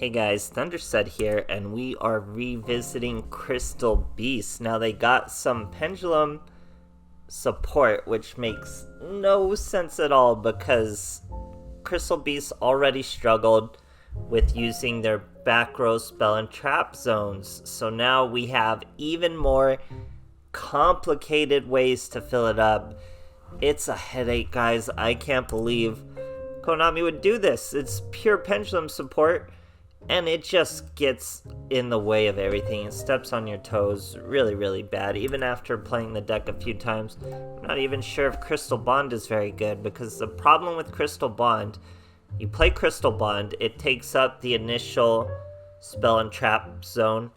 Hey guys, THUNDERSTUD here, and we are revisiting Crystal Beast. Now they got some pendulum support, which makes no sense at all because Crystal Beast already struggled with using their back row spell and trap zones. So now we have even more complicated ways to fill it up. It's a headache, guys. I can't believe Konami would do this. It's pure pendulum support, and it just gets in the way of everything. It steps on your toes really, really bad. Even after playing the deck a few times, I'm not even sure if Crystal Bond is very good, because the problem with Crystal Bond, you play Crystal Bond, it takes up the initial spell and trap zone,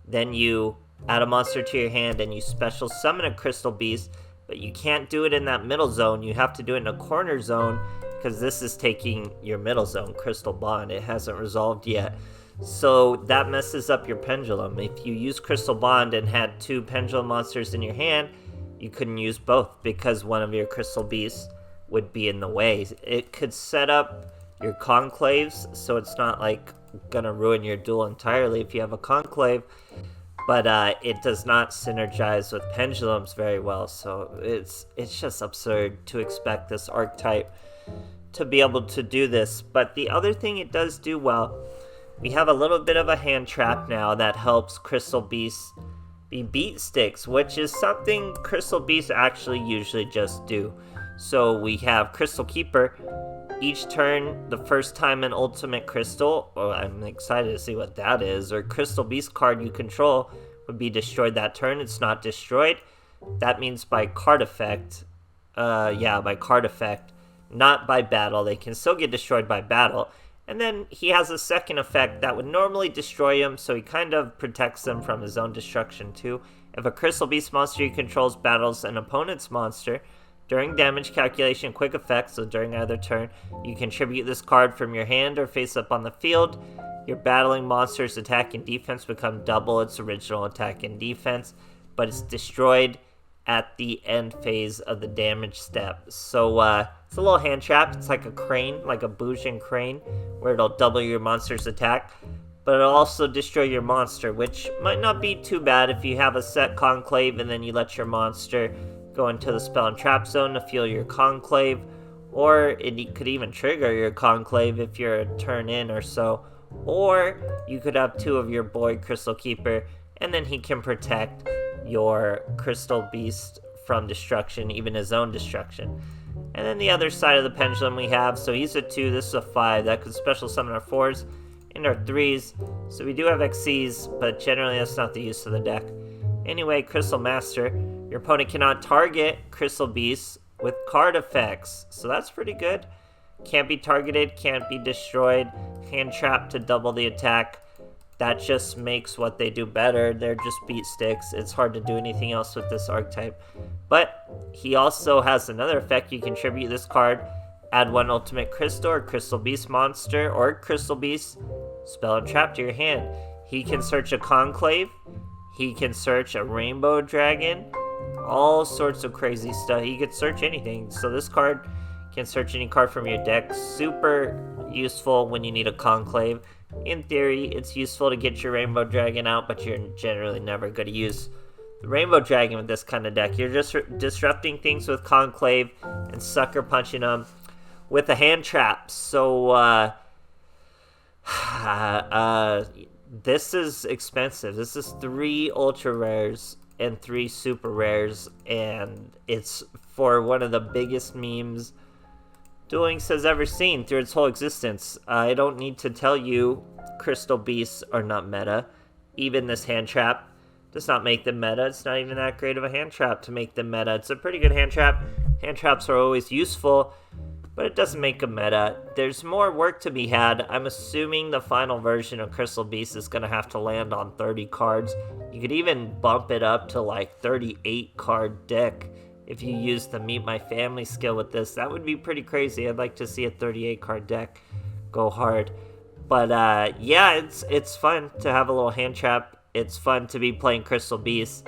then you add a monster to your hand and you special summon a Crystal Beast, but you can't do it in that middle zone. You have to do it in a corner zone, because this is taking your middle zone, Crystal Bond. It hasn't resolved yet. So that messes up your pendulum. If you use Crystal Bond and had two pendulum monsters in your hand, you couldn't use both because one of your Crystal Beasts would be in the way. It could set up your conclaves, so it's not like gonna ruin your duel entirely if you have a conclave, but it does not synergize with pendulums very well. So it's just absurd to expect this archetype to be able to do this. But the other thing it does do well, we have a little bit of a hand trap now that helps Crystal Beasts be beat sticks, which is something Crystal Beasts actually usually just do. So we have Crystal Keeper. Each turn, the first time an ultimate crystal, I'm excited to see what that is, or Crystal Beast card you control would be destroyed that turn. It's not destroyed. That means by card effect. By card effect. Not by battle. They can still get destroyed by battle. And then he has a second effect that would normally destroy him, so he kind of protects them from his own destruction too. If a Crystal Beast monster he controls battles an opponent's monster, during damage calculation quick effect, so during either turn, you contribute this card from your hand or face up on the field. Your battling monster's attack and defense become double its original attack and defense, but it's destroyed at the end phase of the damage step. So it's a little hand trap. It's like a crane, like a Bujin crane, where it'll double your monster's attack, but it'll also destroy your monster, which might not be too bad if you have a set conclave and then you let your monster go into the spell and trap zone to fuel your conclave, or it could even trigger your conclave if you're a turn in or so, or you could have two of your boy Crystal Keeper, and then he can protect your Crystal Beast from destruction, even his own destruction. And then the other side of the pendulum we have, so he's a 2, this is a 5, that could special summon our 4s and our 3s, so we do have XCs, but generally that's not the use of the deck. Anyway, Crystal Master, your opponent cannot target Crystal Beasts with card effects, so that's pretty good. Can't be targeted, can't be destroyed, hand trap to double the attack. That just makes what they do better. They're just beat sticks. It's hard to do anything else with this archetype. But he also has another effect. You contribute this card, add one ultimate crystal or Crystal Beast monster or Crystal Beast spell and trap to your hand. He can search a conclave. He can search a rainbow dragon. All sorts of crazy stuff. He could search anything. So this card can search any card from your deck. Super useful when you need a conclave. In theory, it's useful to get your Rainbow Dragon out, but you're generally never going to use the Rainbow Dragon with this kind of deck. You're just disrupting things with Conclave and sucker punching them with a hand trap. So, this is expensive. This is 3 ultra rares and 3 super rares, and it's for one of the biggest memes Duel Links has ever seen through its whole existence. I don't need to tell you Crystal Beasts are not meta. Even this hand trap does not make them meta. It's not even that great of a hand trap to make them meta. It's a pretty good hand trap. Hand traps are always useful, but it doesn't make them meta. There's more work to be had. I'm assuming the final version of Crystal Beast is going to have to land on 30 cards. You could even bump it up to like 38 card deck. If you use the Meet My Family skill with this, that would be pretty crazy. I'd like to see a 38 card deck go hard. But yeah, it's fun to have a little hand trap. It's fun to be playing Crystal Beast,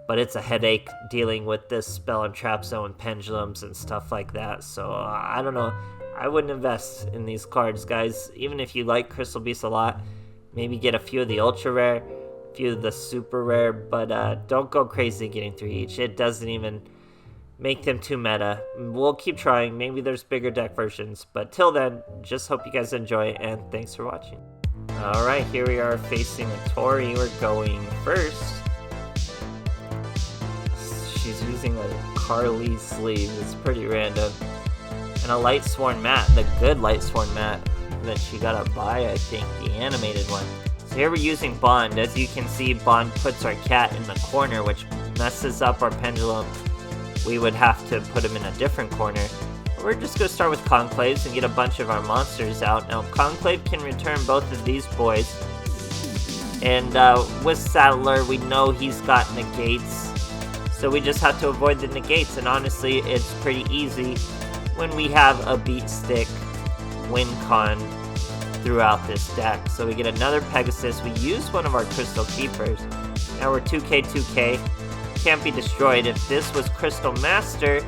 but it's a headache dealing with this spell and trap zone pendulums and stuff like that. So I don't know. I wouldn't invest in these cards, guys. Even if you like Crystal Beast a lot, Maybe get a few of the ultra rare, a few of the super rare, but don't go crazy getting 3 each. It doesn't even make them too meta. We'll keep trying. Maybe there's bigger deck versions, but till then, just hope you guys enjoy, and thanks for watching. Alright, here we are facing a Tori. We're going first. She's using a Carly sleeve. It's pretty random. And a Light Sworn Mat, the good Light Sworn Mat that she got to buy, I think, the animated one. So here we're using Bond. As you can see, Bond puts our cat in the corner, which messes up our pendulum. We would have to put him in a different corner. We're just going to start with Conclaves and get a bunch of our monsters out. Now, Conclave can return both of these boys. And with Saddler, we know he's got negates. So we just have to avoid the negates. And honestly, it's pretty easy when we have a Beat Stick win con throughout this deck. So we get another Pegasus. We use one of our Crystal Keepers. Now we're 2k. Can't be destroyed. If this was Crystal Master,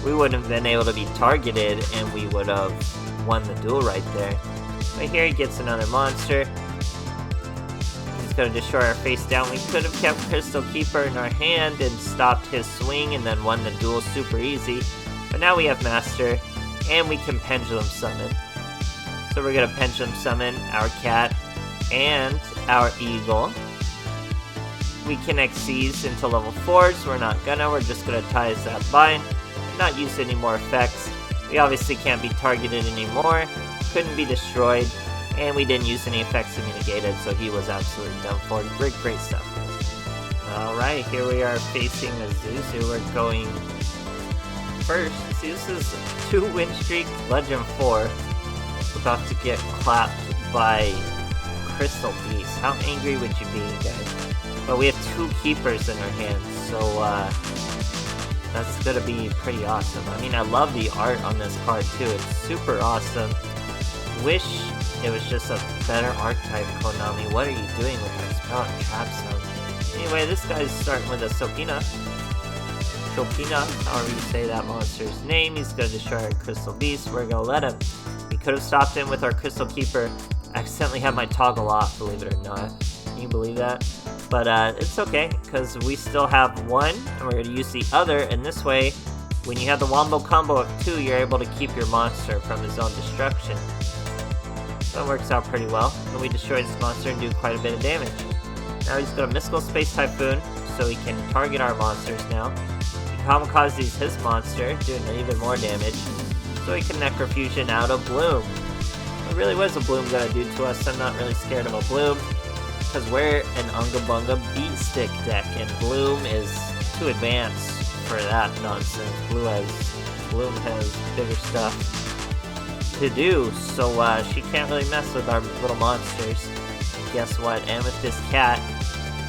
we wouldn't have been able to be targeted and we would have won the duel right there. But here he gets another monster. He's going to destroy our face down. We could have kept Crystal Keeper in our hand and stopped his swing and then won the duel super easy. But now we have Master and we can Pendulum Summon. So we're going to Pendulum Summon our cat and our eagle. We can Xyz into level 4s. We're not gonna. We're just gonna Ties that bind and not use any more effects. We obviously can't be targeted anymore. Couldn't be destroyed. And we didn't use any effects to mitigate it, so he was absolutely done for. Great stuff. Alright, here we are facing Azuzu. We're going first. Azuzu's 2-win streak, Legend 4. About to get clapped by Crystal Beast. How angry would you be, guys? But we have 2 keepers in our hands, so that's gonna be pretty awesome. I mean, I love the art on this card too. It's super awesome. Wish it was just a better archetype, Konami. What are you doing with our spell and trap zone? Anyway, this guy's starting with a Sopina. However you say that monster's name. He's gonna destroy our Crystal Beast. We're gonna let him. We could have stopped him with our Crystal Keeper. I accidentally had my toggle off, believe it or not. Can you believe that? But it's okay, because we still have one, and we're going to use the other, and this way, when you have the Wombo combo of 2, you're able to keep your monster from his own destruction. So it works out pretty well, and we destroy this monster and do quite a bit of damage. Now he's got a Mystical Space Typhoon, so he can target our monsters now. He Kamikazes his monster, doing even more damage, so he can Necrofusion out of Bloom. What really was a Bloom going to do to us? I'm not really scared of a Bloom. Because we're an Unga Bunga Beat Stick deck, and Bloom is too advanced for that nonsense. Bloom has bigger stuff to do, so she can't really mess with our little monsters. And guess what? Amethyst Cat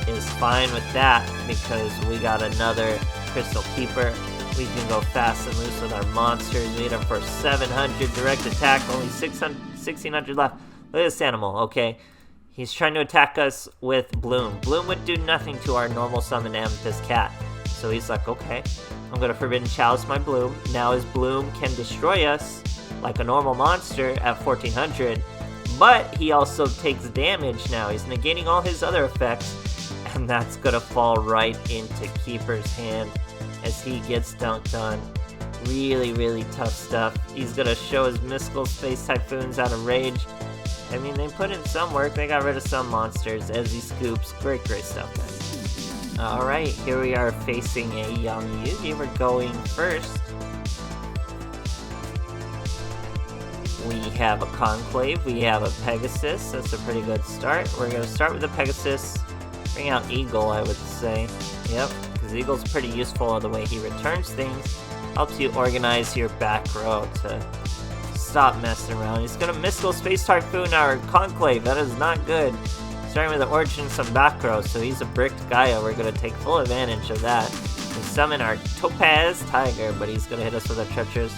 is fine with that, because we got another Crystal Keeper. We can go fast and loose with our monsters. We hit them for 700 direct attack, only 1,600 left. Look at this animal, okay? He's trying to attack us with Bloom. Bloom would do nothing to our normal summon Amethyst Cat. So he's like, okay, I'm going to Forbidden Chalice my Bloom. Now his Bloom can destroy us like a normal monster at 1,400. But he also takes damage now. He's negating all his other effects. And that's going to fall right into Keeper's hand as he gets dunked on. Really tough stuff. He's going to show his Mystical Space Typhoons out of rage. I mean, they put in some work. They got rid of some monsters as he scoops. Great stuff, guys. Alright, here we are facing a young Yugi. We're going first. We have a Conclave. We have a Pegasus. That's a pretty good start. We're going to start with the Pegasus. Bring out Eagle, I would say. Yep, because Eagle's pretty useful in the way he returns things. Helps you organize your back row to stop messing around. He's gonna Mystical Space Typhoon our Conclave. That is not good. Starting with the Origin, some back row, so he's a bricked Gaia. We're gonna take full advantage of that. We summon our Topaz Tiger, but he's gonna hit us with a treacherous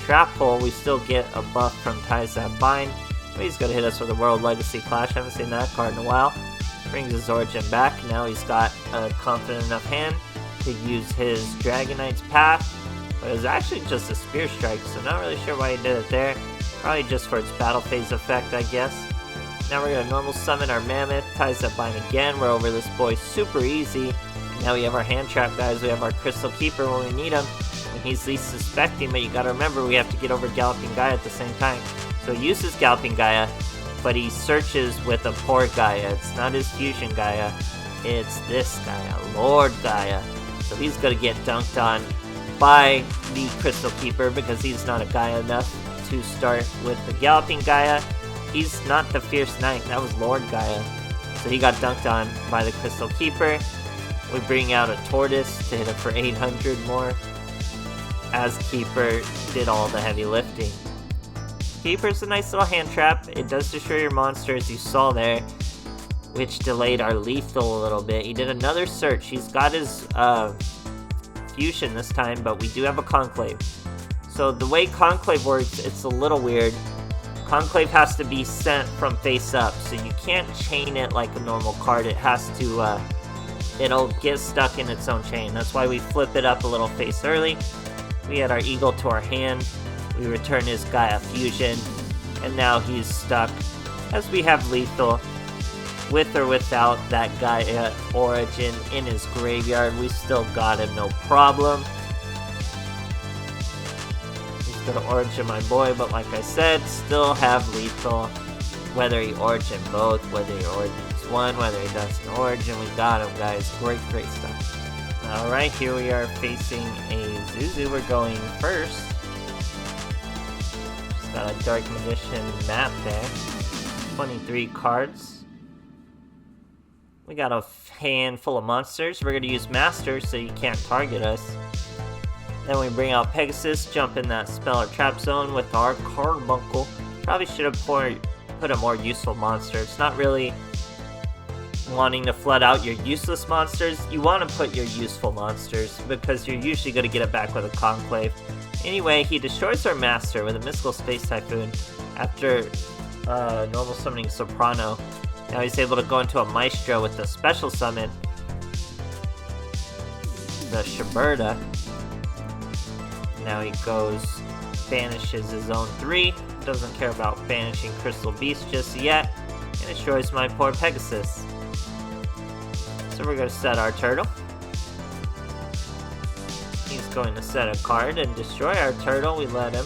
Trap Hole. We still get a buff from Ties That Bind, but he's gonna hit us with a World Legacy Clash. I haven't seen that card in a while. Brings his Origin back. Now he's got a confident enough hand to use his Dragonite's Path. But it was actually just a Spear Strike, so not really sure why he did it there. Probably just for its Battle Phase effect, I guess. Now we're gonna normal summon our Mammoth, ties that bind again. We're over this boy super easy. Now we have our hand trap guys, we have our Crystal Keeper when we need him, when he's least suspecting, but you gotta remember we have to get over Galloping Gaia at the same time. So he uses Galloping Gaia, but he searches with a poor Gaia. It's not his fusion Gaia, it's this Gaia, Lord Gaia. So he's gonna get dunked on by the Crystal Keeper because he's not a Gaia enough to start with the Galloping Gaia. He's not the Fierce Knight, that was Lord Gaia. So he got dunked on by the Crystal Keeper. We bring out a Tortoise to hit him for 800 more, as Keeper did all the heavy lifting. Keeper's a nice little hand trap. It does destroy your monster, as you saw there, which delayed our lethal a little bit. He did another search. He's got his fusion this time, but we do have a Conclave. So the way Conclave works, it's a little weird. Conclave has to be sent from face up, so you can't chain it like a normal card. It has to, it'll get stuck in its own chain. That's why we flip it up a little face early. We add our Eagle to our hand. We return his Gaia Fusion, and now he's stuck, as we have lethal. With or without that Gaia Origin in his graveyard, we still got him, no problem. He's gonna Origin my boy, but like I said, still have lethal. Whether he Origin both, whether he Origins one, whether he doesn't Origin, we got him, guys. Great stuff. Alright, here we are facing a Zuzu. We're going first. Just got a Dark Magician map there. 23 cards. We got a handful of monsters. We're gonna use Master so you can't target us. Then we bring out Pegasus, jump in that spell or trap zone with our Carbuncle. Probably should have put a more useful monster. It's not really wanting to flood out your useless monsters. You want to put your useful monsters because you're usually going to get it back with a Conclave. Anyway, he destroys our Master with a Mystical Space Typhoon after normal summoning Soprano. Now he's able to go into a Maestro with a special summon, the Shiberta. Now he goes, banishes his own 3, doesn't care about banishing Crystal Beast just yet, and destroys my poor Pegasus. So we're going to set our turtle. He's going to set a card and destroy our turtle, we let him.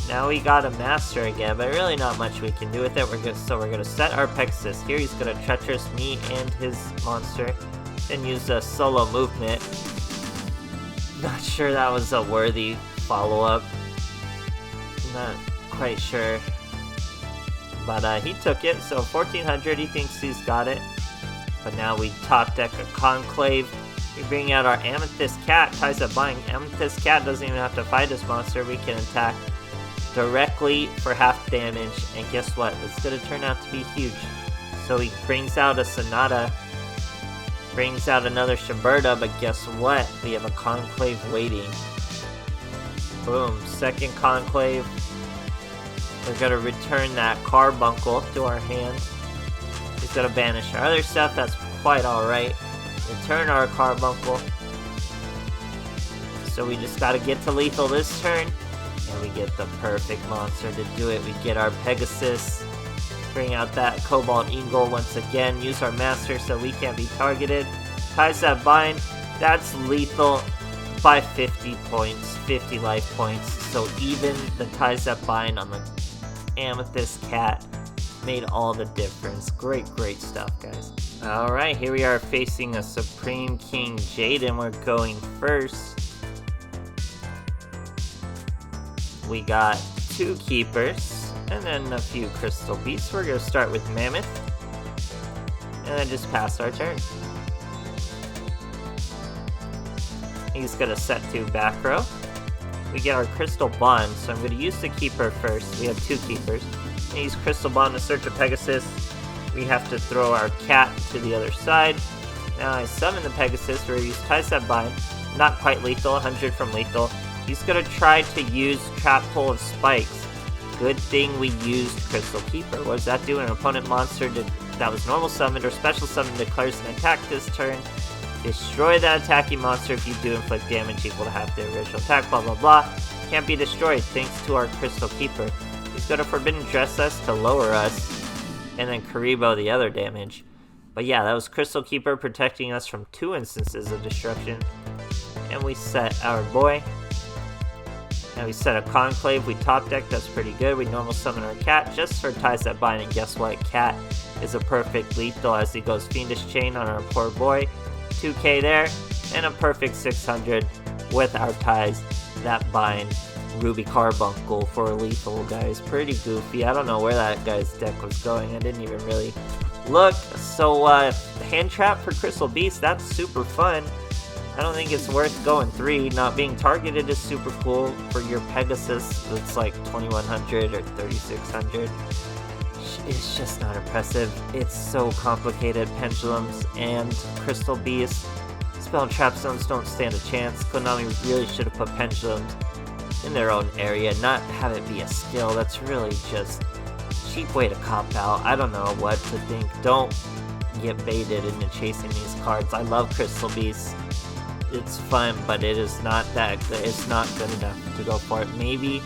Now we got a Master again, but really not much we can do with it. So we're gonna set our Pegasus here. He's gonna Treacherous me and his monster, then use a solo movement. Not sure that was a worthy follow-up. Not quite sure. But he took it, so 1400, he thinks he's got it. But now we top deck a Conclave. We bring out our Amethyst Cat, ties up bind. Amethyst Cat doesn't even have to fight this monster, we can attack directly for half damage, and guess what? It's gonna turn out to be huge. So he brings out a Sonata, brings out another Shiberta, but guess what? We have a Conclave waiting. Boom, second Conclave. We're gonna return that Carbuncle to our hand. He's gonna banish our other stuff, that's quite alright. Return our Carbuncle. So we just gotta get to lethal this turn. And we get the perfect monster to do it. We get our Pegasus, bring out that Cobalt Eagle once again, use our Master so we can't be targeted. Ties that bind, that's lethal by 50 points, 50 life points. So even the ties that bind on the Amethyst Cat made all the difference. Great stuff, guys. Alright, here we are facing a Supreme King Jaden. We're going first. We got 2 Keepers, and then a few Crystal Beasts. We're going to start with Mammoth, and then just pass our turn. He's going to set 2 back row. We get our Crystal Bond, so I'm going to use the Keeper first. We have 2 Keepers. And use Crystal Bond to search a Pegasus. We have to throw our cat to the other side. Now I summon the Pegasus, where we use Ties That Bind. Not quite lethal, 100 from lethal. He's going to try to use Trap Pull of Spikes. Good thing we used Crystal Keeper. What does that do? An opponent monster that was normal summoned or special summoned declares an attack this turn. Destroy that attacking monster if you do inflict damage equal to half the original attack, blah blah blah. Can't be destroyed thanks to our Crystal Keeper. He's got a Forbidden Dress us to lower us, and then Karibo the other damage. But yeah, that was Crystal Keeper protecting us from 2 instances of destruction. And we set our boy. And we set a Conclave. We top deck, that's pretty good. We normal summon our Cat just for ties that bind, and guess what? Cat is a perfect lethal as he goes Fiendish Chain on our poor boy. 2k there, and a perfect 600 with our ties that bind. Ruby Carbuncle for a lethal, guys. Pretty goofy. I don't know where that guy's deck was going. I didn't even really look. So, hand trap for Crystal Beast, that's super fun. I don't think it's worth going 3. Not being targeted is super cool for your Pegasus. It's like 2100 or 3600. It's just not impressive. It's so complicated. Pendulums and Crystal Beast. Spell and Trap Stones don't stand a chance. Konami really should have put Pendulums in their own area, not have it be a skill. That's really just a cheap way to cop out. I don't know what to think. Don't get baited into chasing these cards. I love Crystal Beast. It's fun, but it is not that good. It's not good enough to go for it. Maybe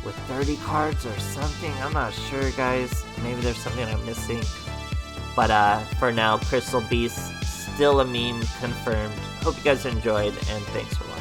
with 30 cards or something. I'm not sure, guys. Maybe there's something I'm missing. But for now, Crystal Beast, still a meme confirmed. Hope you guys enjoyed, and thanks for watching.